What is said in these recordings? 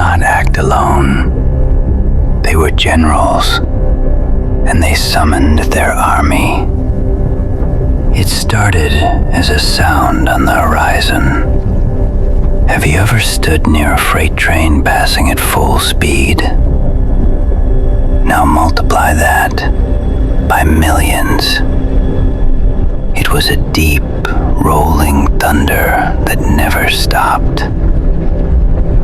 not act alone. They were generals, and they summoned their army. It started as a sound on the horizon. Have you ever stood near a freight train passing at full speed? Now multiply that by millions. It was a deep, rolling thunder that never stopped.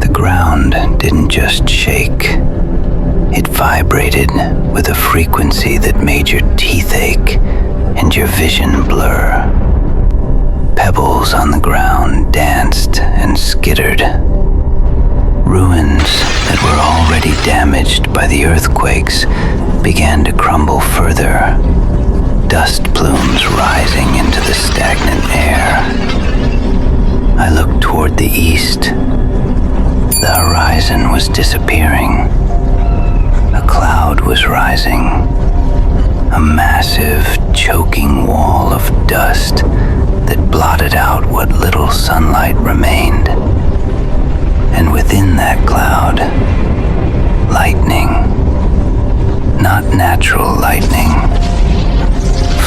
The ground didn't just shake. It vibrated with a frequency that made your teeth ache and your vision blur. Pebbles on the ground danced and skittered. Ruins that were already damaged by the earthquakes began to crumble further, dust plumes rising into the stagnant air. I looked toward the east. The horizon was disappearing. A cloud was rising. A massive, choking wall of dust that blotted out what little sunlight remained. And within that cloud, lightning. Not natural lightning.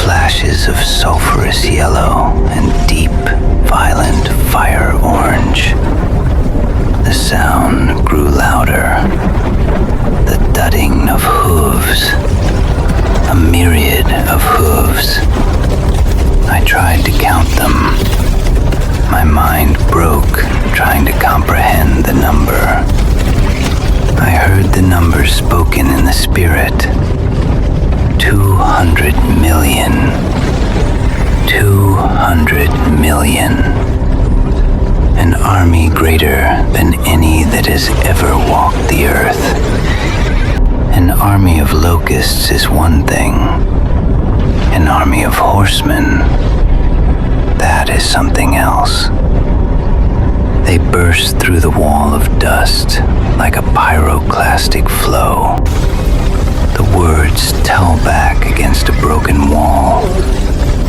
Flashes of sulfurous yellow and deep, violent fire orange. The sound grew louder. The thudding of hooves. A myriad of hooves. I tried to count them. My mind broke trying to comprehend the number. I heard the number spoken in the spirit. 200 million. 200 million. An army greater than any that has ever walked the earth. An army of locusts is one thing. An army of horsemen, that is something else. They burst through the wall of dust like a pyroclastic flow. The words tell back against a broken wall,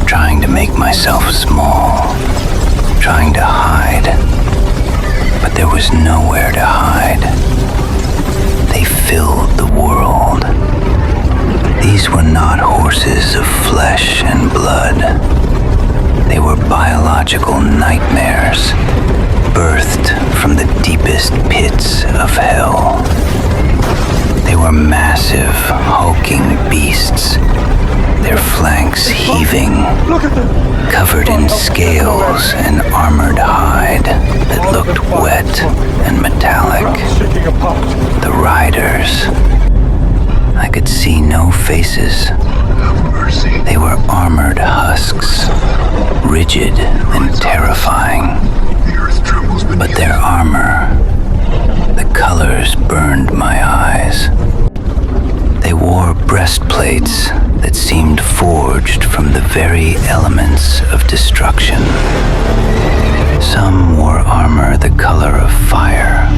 trying to make myself small, trying to hide, but there was nowhere to hide. They filled the world. These were not horses of flesh and blood. They were biological nightmares, birthed from the deepest pits of hell. They were massive, hulking beasts, their flanks heaving, covered in scales and armored hide that looked wet and metallic. The riders, I could see no faces. They were armored husks, rigid and terrifying. But their armor, the colors burned my eyes. They wore breastplates that seemed forged from the very elements of destruction. Some wore armor the color of fire,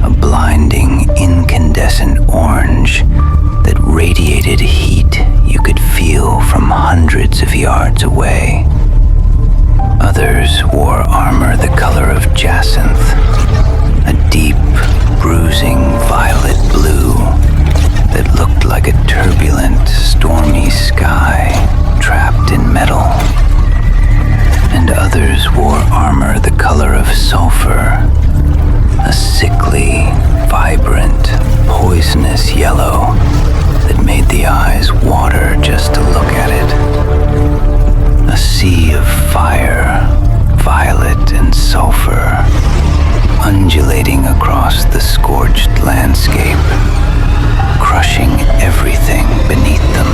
a blinding, incandescent orange that radiated heat you could feel from hundreds of yards away. Others wore armor the color of jacinth, a deep, bruising violet blue that looked like a turbulent, stormy sky trapped in metal. And others wore armor the color of sulfur, a sickly, vibrant, poisonous yellow that made the eyes water just to look at it. A sea of fire, violet and sulfur, undulating across the scorched landscape, crushing everything beneath them.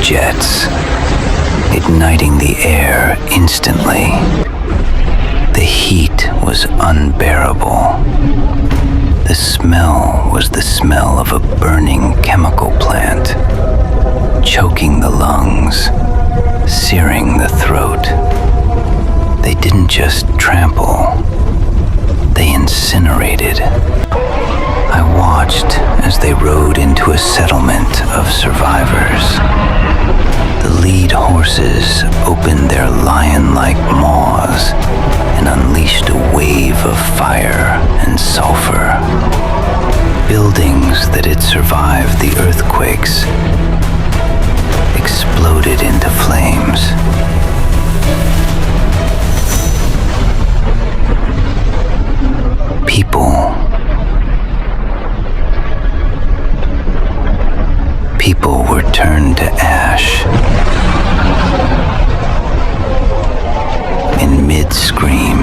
jets, igniting the air instantly. The heat was unbearable. The smell was the smell of a burning chemical plant, choking the lungs, searing the throat. They didn't just trample, they incinerated. I watched as they rode into a settlement of survivors. The lead horses opened their lion-like maws and unleashed a wave of fire and sulfur. Buildings that had survived the earthquakes exploded into flames. People were turned to ash. In mid-scream,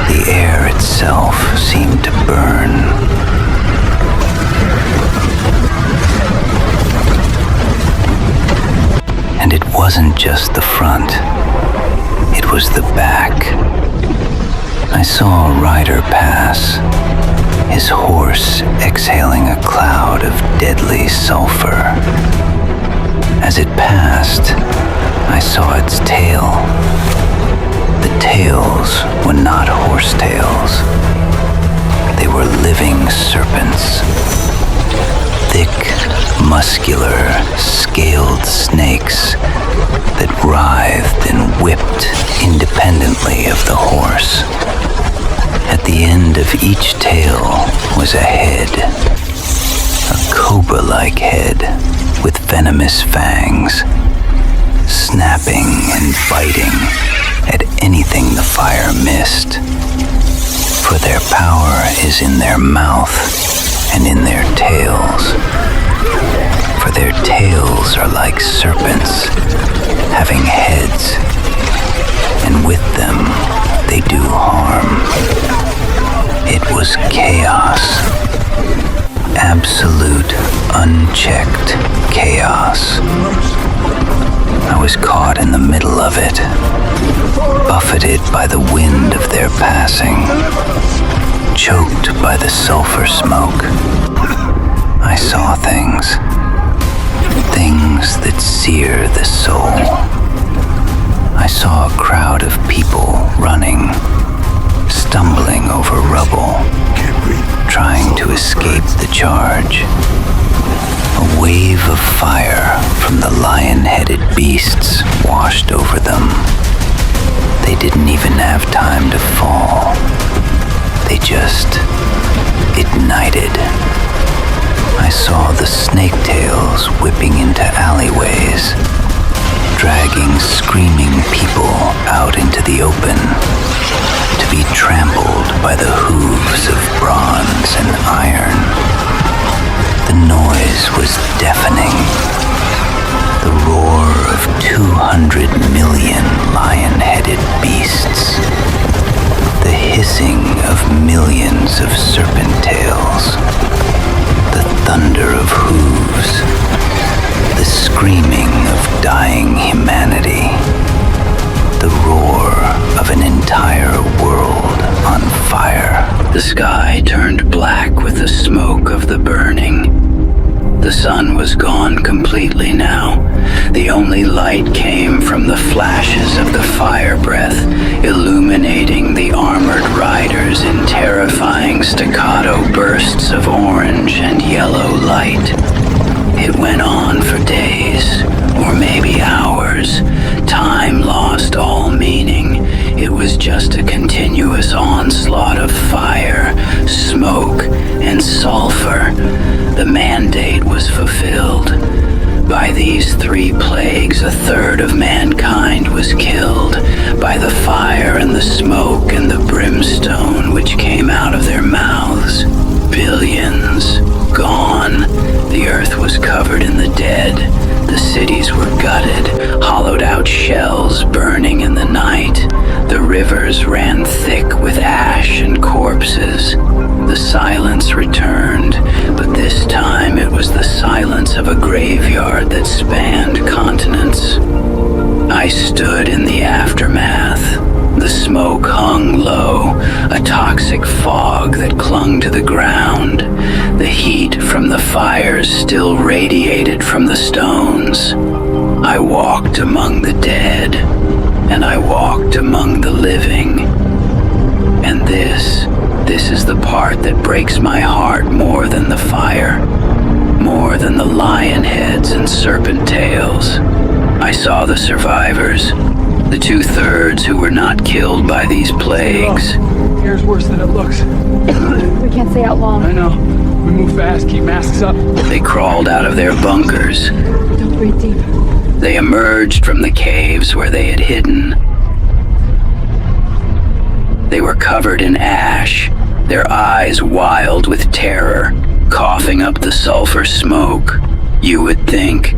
the air itself seemed to burn. And it wasn't just the front, it was the back. I saw a rider pass, his horse exhaling a cloud of deadly sulfur. As it passed, I saw its tail. The tails were not horse tails. They were living serpents. Thick, muscular, scaled snakes that writhed and whipped independently of the horse. At the end of each tail was a head, a cobra-like head with venomous fangs, snapping and biting at anything the fire missed. For their power is in their mouth and in their tails. For their tails are like serpents, having heads, and with them they do harm. It was chaos. Absolute, unchecked chaos. I was caught in the middle of it, buffeted by the wind of their passing, choked by the sulfur smoke. I saw things that sear the soul. I saw a crowd of people running, stumbling over rubble, trying to escape the charge. A wave of fire from the lion-headed beasts washed over them. They didn't even have time to fall. They just ignited. I saw the snake tails whipping into alleyways, dragging screaming people out into the open to be trampled by the hooves of bronze and iron. The noise was deafening. The roar of 200 million lion-headed beasts. The hissing of millions of serpent tails. The thunder of hooves. The screaming of dying humanity. The roar of an entire world on fire. The sky turned black with the smoke of the burning. The sun was gone completely now. The only light came from the flashes of the fire breath, illuminating the armored riders in terrifying staccato bursts of orange and yellow light. It went on for days, or maybe hours. Time lost all meaning. It was just a continuous onslaught of fire, smoke, and sulfur. The mandate was fulfilled. By these three plagues, a third of mankind was killed by the fire and the smoke and the brimstone which came out of their mouths. Billions gone. The earth was covered in the dead. The cities were gutted, hollowed out shells burning in the night. The rivers ran thick with ash and corpses. The silence returned, but this time it was the silence of a graveyard that spanned continents. I stood in the aftermath. The smoke hung low, a toxic fog that clung to the ground. The heat from the fires still radiated from the stones. I walked among the dead, and I walked among the living. And this is the part that breaks my heart more than the fire, more than the lion heads and serpent tails. I saw the survivors, the 2/3 who were not killed by these plagues. Here's worse than it looks. We can't stay out long. I know. We move fast, keep masks up. They crawled out of their bunkers. Don't breathe deep. They emerged from the caves where they had hidden. They were covered in ash, their eyes wild with terror, coughing up the sulfur smoke. You would think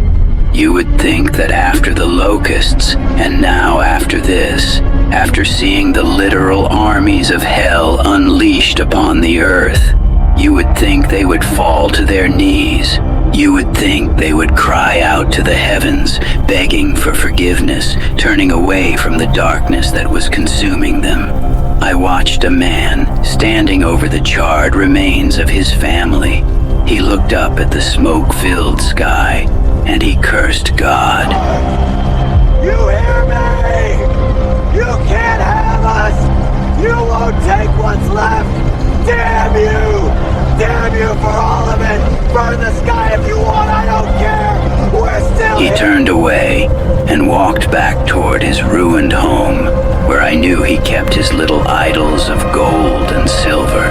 that after the locusts, and now after this, after seeing the literal armies of hell unleashed upon the earth, you would think they would fall to their knees. You would think they would cry out to the heavens, begging for forgiveness, turning away from the darkness that was consuming them. I watched a man standing over the charred remains of his family. He looked up at the smoke-filled sky, and he cursed God. You hear me? You can't have us! You won't take what's left! Damn you! Damn you for all of it! Burn the sky if you want, I don't care! We're still He here! turned away and walked back toward his ruined home, where I knew he kept his little idols of gold and silver.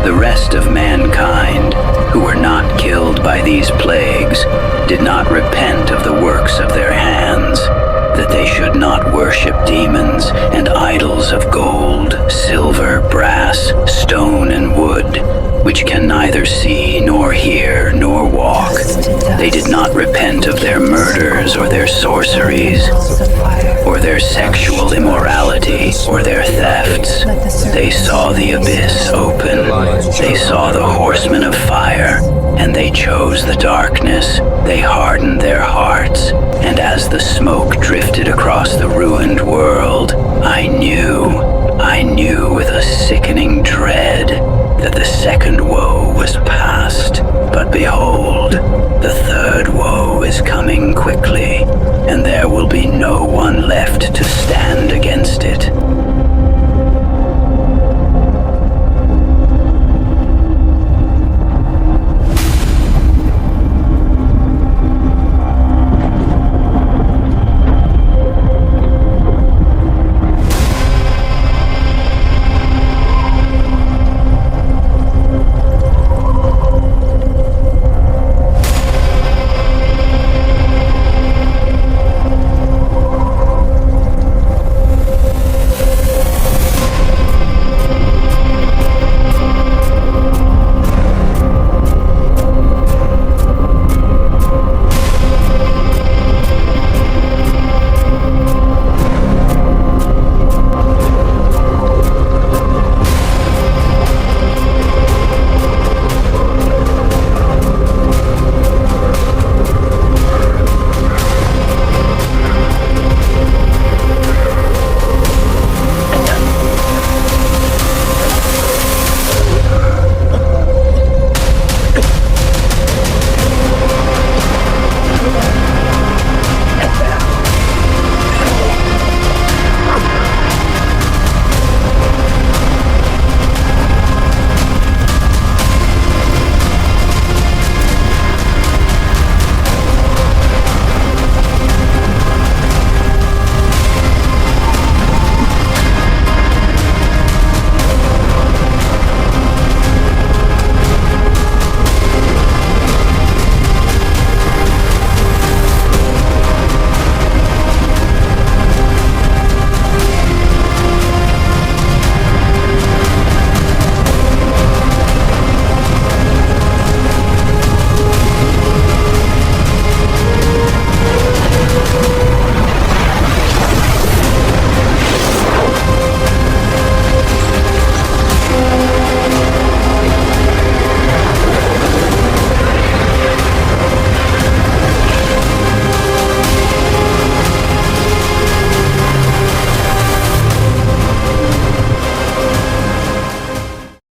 The rest of mankind, who were not killed by these plagues, did not repent of the works of their hands, that they should not worship demons and idols of gold, silver, brass, stone, and wood, which can neither see, nor hear, nor walk. They did not repent of their murders or their sorceries, or their sexual immorality, or their thefts. They saw the abyss open. They saw the horsemen of fire, and they chose the darkness. They hardened their hearts, and as the smoke drifted across the ruined world, I knew with a sickening dread that the second woe was past. But behold, the third woe is coming quickly, and there will be no one left to stand against it.